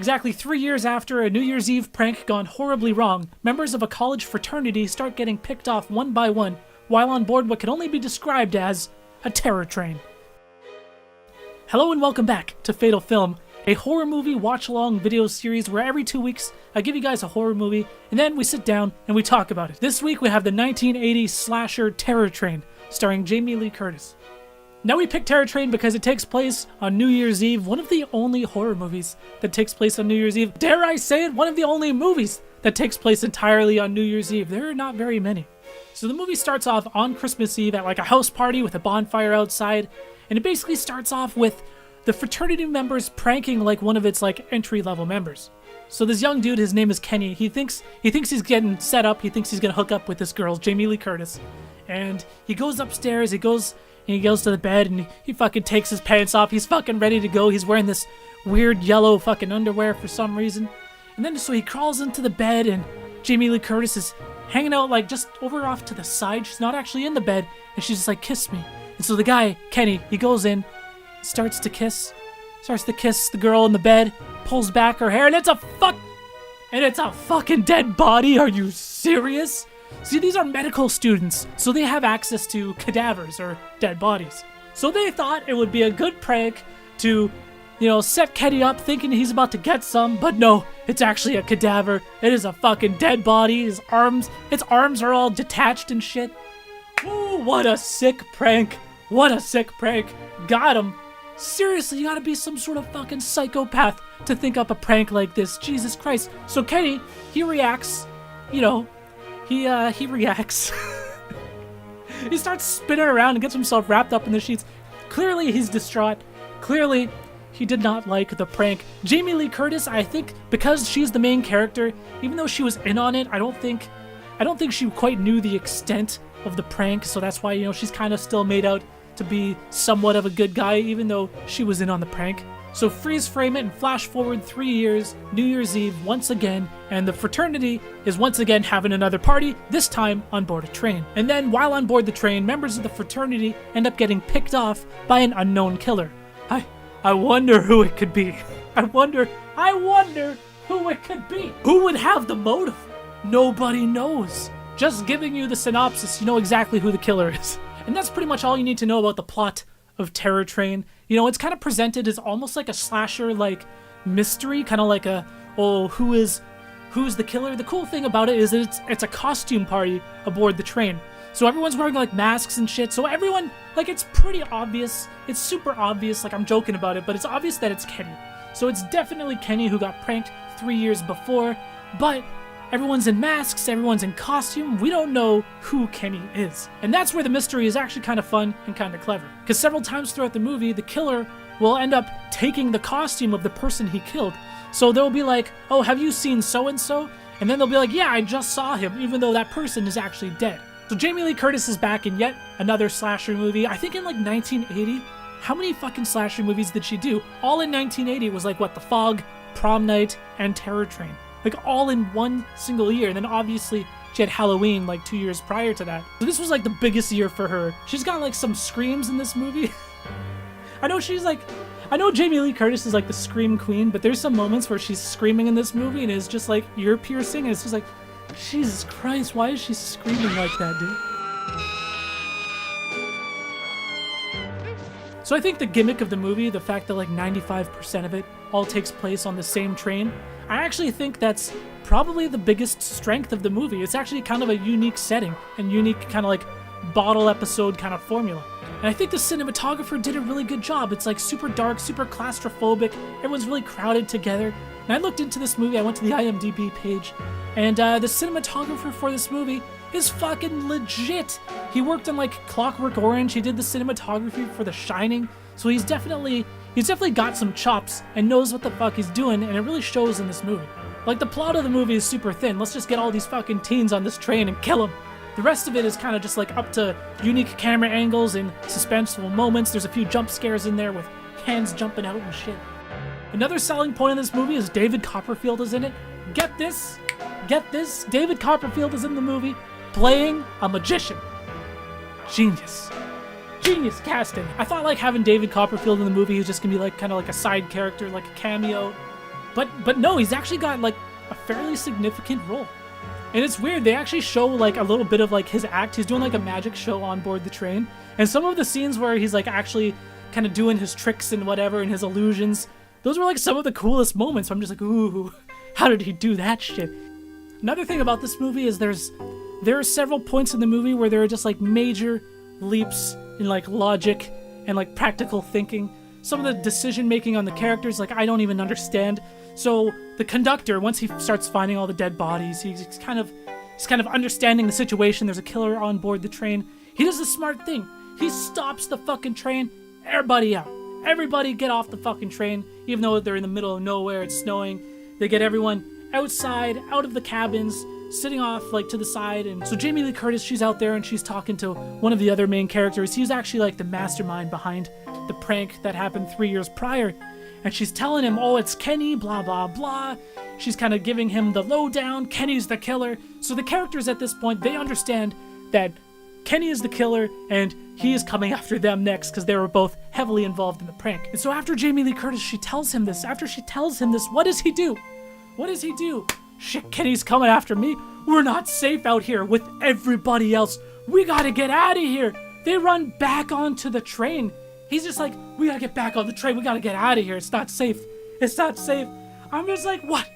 Exactly 3 years after a New Year's Eve prank gone horribly wrong, members of a college fraternity start getting picked off one by one while on board what can only be described as a terror train. Hello and welcome back to Fatal Film, a horror movie watch-along video series where every 2 weeks I give you guys a horror movie and then we sit down and we talk about it. This week we have the 1980 slasher Terror Train starring Jamie Lee Curtis. Now we picked Terror Train because it takes place on New Year's Eve, one of the only horror movies that takes place on New Year's Eve. Dare I say it, one of the only movies that takes place entirely on New Year's Eve. There are not very many. So the movie starts off on Christmas Eve at like a house party with a bonfire outside, and it basically starts off with the fraternity members pranking like one of its like entry-level members. So this young dude, his name is Kenny, he thinks he's getting set up, he thinks he's gonna hook up with this girl, Jamie Lee Curtis, and he goes upstairs, he goes to the bed and he fucking takes his pants off. He's fucking ready to go. He's wearing this weird yellow fucking underwear for some reason. And then so he crawls into the bed and Jamie Lee Curtis is hanging out like just over off to the side. She's not actually in the bed and she's just like, kiss me. And so the guy, Kenny, he goes in, starts to kiss the girl in the bed, pulls back her hair and it's a fucking dead body. Are you serious? See, these are medical students, so they have access to cadavers or dead bodies. So they thought it would be a good prank to, set Kenny up thinking he's about to get some, but no, it's actually a cadaver. It is a fucking dead body. Its arms are all detached and shit. Ooh, what a sick prank. What a sick prank. Got him. Seriously, you gotta be some sort of fucking psychopath to think up a prank like this. Jesus Christ. So Kenny, he reacts, He reacts. He starts spinning around and gets himself wrapped up in the sheets. Clearly he's distraught. Clearly he did not like the prank. Jamie Lee Curtis, I think, because she's the main character, even though she was in on it, I don't think she quite knew the extent of the prank, so that's why, she's kind of still made out to be somewhat of a good guy, even though she was in on the prank. So freeze frame it and flash forward 3 years, New Year's Eve once again, and the fraternity is once again having another party, this time on board a train. And then while on board the train, members of the fraternity end up getting picked off by an unknown killer. I wonder who it could be. I wonder who it could be. Who would have the motive? Nobody knows. Just giving you the synopsis, you know exactly who the killer is. And that's pretty much all you need to know about the plot of Terror Train. It's kind of presented as almost like a slasher like mystery, kind of like who's the killer. The cool thing about it is that it's a costume party aboard the train, so everyone's wearing like masks and shit, so everyone, like, it's pretty obvious, it's super obvious, like I'm joking about it, but it's obvious that it's Kenny. So it's definitely Kenny who got pranked 3 years before, but everyone's in masks, everyone's in costume, we don't know who Kenny is. And that's where the mystery is actually kind of fun and kind of clever. Because several times throughout the movie, the killer will end up taking the costume of the person he killed. So they'll be like, oh, have you seen so-and-so? And then they'll be like, yeah, I just saw him, even though that person is actually dead. So Jamie Lee Curtis is back in yet another slasher movie, I think in like 1980. How many fucking slasher movies did she do? All in 1980 was like, what, The Fog, Prom Night, and Terror Train. Like all in one single year. And then obviously she had Halloween like 2 years prior to that. So this was like the biggest year for her. She's got like some screams in this movie. I know Jamie Lee Curtis is like the scream queen, but there's some moments where she's screaming in this movie and it's just like ear piercing. And it's just like, Jesus Christ, why is she screaming like that, dude? So I think the gimmick of the movie, the fact that like 95% of it all takes place on the same train, I actually think that's probably the biggest strength of the movie. It's actually kind of a unique setting and unique kind of like bottle episode kind of formula. And I think the cinematographer did a really good job. It's like super dark, super claustrophobic. Everyone's really crowded together. And I looked into this movie, I went to the IMDb page, and the cinematographer for this movie is fucking legit. He worked on like Clockwork Orange, he did the cinematography for The Shining, so he's definitely got some chops and knows what the fuck he's doing, and it really shows in this movie. Like, the plot of the movie is super thin. Let's just get all these fucking teens on this train and kill them. The rest of it is kind of just like up to unique camera angles and suspenseful moments. There's a few jump scares in there with hands jumping out and shit. Another selling point in this movie is David Copperfield is in it. Get this, David Copperfield is in the movie playing a magician. Genius casting. I thought like having David Copperfield in the movie, he was just gonna be like kind of like a side character, like a cameo. But no, he's actually got like a fairly significant role. And it's weird, they actually show like a little bit of like his act. He's doing like a magic show on board the train. And some of the scenes where he's like actually kind of doing his tricks and whatever and his illusions, those were like some of the coolest moments. So I'm just like, ooh, how did he do that shit? Another thing about this movie is there are several points in the movie where there are just like major leaps in like logic and like practical thinking. Some of the decision making on the characters, like I don't even understand. So the conductor, once he starts finding all the dead bodies, he's kind of understanding the situation. There's a killer on board the train. He does a smart thing. He stops the fucking train. Everybody out. Everybody get off the fucking train. Even though they're in the middle of nowhere, it's snowing. They get everyone outside, out of the cabins, sitting off like to the side. And so Jamie Lee Curtis, she's out there and she's talking to one of the other main characters. He's actually like the mastermind behind the prank that happened 3 years prior. And she's telling him, oh, it's Kenny, blah, blah, blah. She's kind of giving him the lowdown. Kenny's the killer. So the characters at this point, they understand that Kenny is the killer and he is coming after them next because they were both heavily involved in the prank. And so after Jamie Lee Curtis, she tells him this. After she tells him this, what does he do? What does he do? Shit, Kenny's coming after me. We're not safe out here with everybody else. We gotta get out of here. They run back onto the train. He's just like, we gotta get back on the train. We gotta get out of here. It's not safe. It's not safe. I'm just like, what?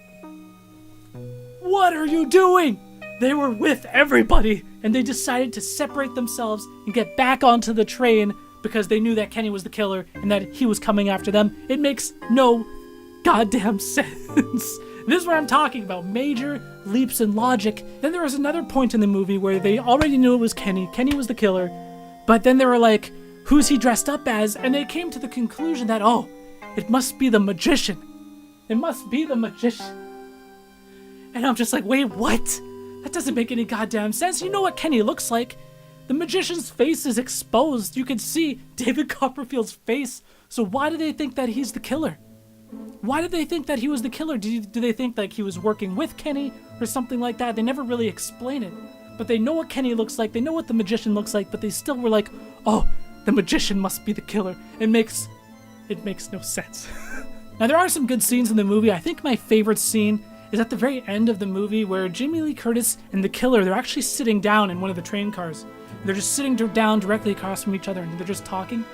What are you doing? They were with everybody, and they decided to separate themselves and get back onto the train because they knew that Kenny was the killer and that he was coming after them. It makes no goddamn sense. This is what I'm talking about. Major leaps in logic. Then there was another point in the movie where they already knew it was Kenny. Kenny was the killer. But then they were like, who's he dressed up as? And they came to the conclusion that, oh, it must be the magician. It must be the magician. And I'm just like, wait, what? That doesn't make any goddamn sense. You know what Kenny looks like. The magician's face is exposed. You can see David Copperfield's face. So why do they think that he's the killer? Why did they think that he was the killer? Do they think like he was working with Kenny or something like that? They never really explain it. But they know what Kenny looks like. They know what the magician looks like. But they still were like, oh, the magician must be the killer. It makes no sense. Now, there are some good scenes in the movie. I think my favorite scene is at the very end of the movie where Jamie Lee Curtis and the killer, they're actually sitting down in one of the train cars. They're just sitting down directly across from each other and they're just talking.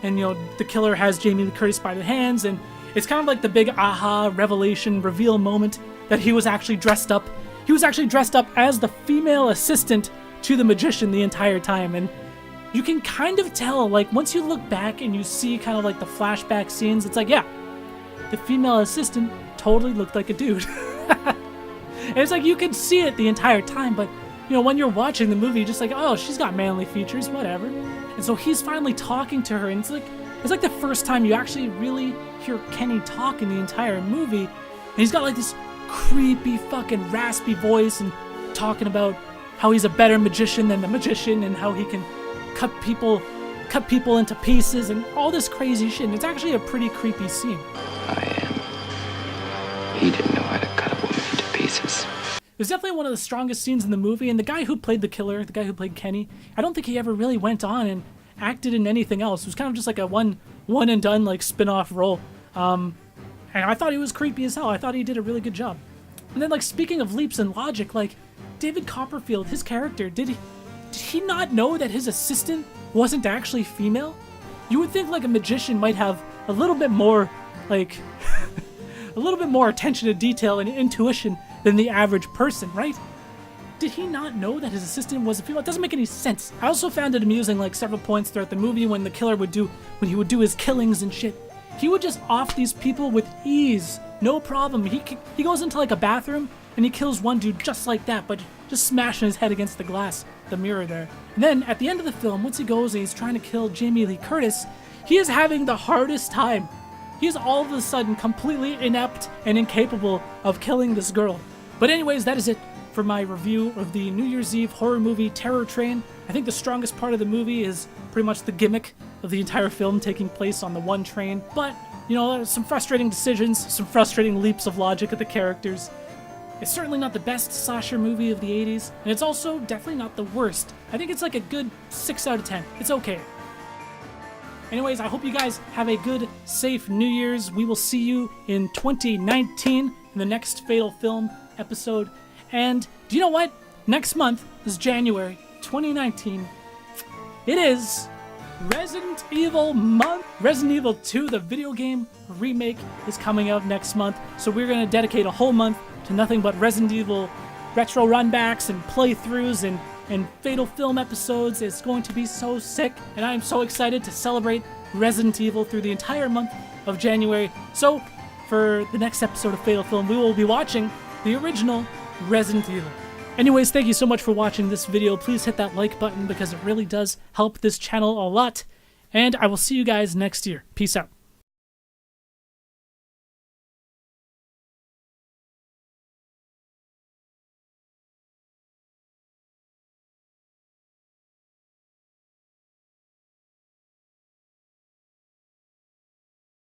And, you know, the killer has Jamie Lee Curtis by the hands and it's kind of like the big aha revelation reveal moment that he was actually dressed up. He was actually dressed up as the female assistant to the magician the entire time. And you can kind of tell, like, once you look back and you see kind of like the flashback scenes, it's like, yeah, the female assistant totally looked like a dude. And it's like you can see it the entire time, but you know, when you're watching the movie, you're just like, oh, she's got manly features, whatever. And so he's finally talking to her, and it's like the first time you actually really hear Kenny talk in the entire movie. And he's got like this creepy fucking raspy voice and talking about how he's a better magician than the magician and how he can cut people into pieces and all this crazy shit. And it's actually a pretty creepy scene. He didn't know how to cut a woman into pieces. It was definitely one of the strongest scenes in the movie, and the guy who played the killer, the guy who played Kenny, I don't think he ever really went on and acted in anything else. It was kind of just like a one and done like spin-off role. And I thought he was creepy as hell. I thought he did a really good job. And then, like, speaking of leaps in logic, like, David Copperfield, his character, did he not know that his assistant wasn't actually female? You would think like a magician might have a little bit more, like, a little bit more attention to detail and intuition than the average person, right? Did he not know that his assistant was a female? It doesn't make any sense. I also found it amusing, like, several points throughout the movie when the killer when he would do his killings and shit. He would just off these people with ease, no problem. He goes into like a bathroom and he kills one dude just like that, but just smashing his head against the glass, the mirror there. And then at the end of the film, once he goes and he's trying to kill Jamie Lee Curtis, he is having the hardest time. He's all of a sudden completely inept and incapable of killing this girl. But anyways, that is it for my review of the New Year's Eve horror movie Terror Train. I think the strongest part of the movie is pretty much the gimmick of the entire film taking place on the one train. But, you know, some frustrating decisions, some frustrating leaps of logic of the characters. It's certainly not the best slasher movie of the 80s, and it's also definitely not the worst. I think it's like a good 6 out of 10. It's okay. Anyways, I hope you guys have a good, safe New Year's. We will see you in 2019 in the next Fatal Film episode. And do you know what? Next month is January 2019. It is Resident Evil month. Resident Evil 2, the video game remake, is coming out next month. So we're going to dedicate a whole month to nothing but Resident Evil retro runbacks and playthroughs and Fatal Film episodes. It's going to be so sick, and I am so excited to celebrate Resident Evil through the entire month of January. So, for the next episode of Fatal Film, we will be watching the original Resident Evil. Anyways, thank you so much for watching this video. Please hit that like button because it really does help this channel a lot, and I will see you guys next year. Peace out.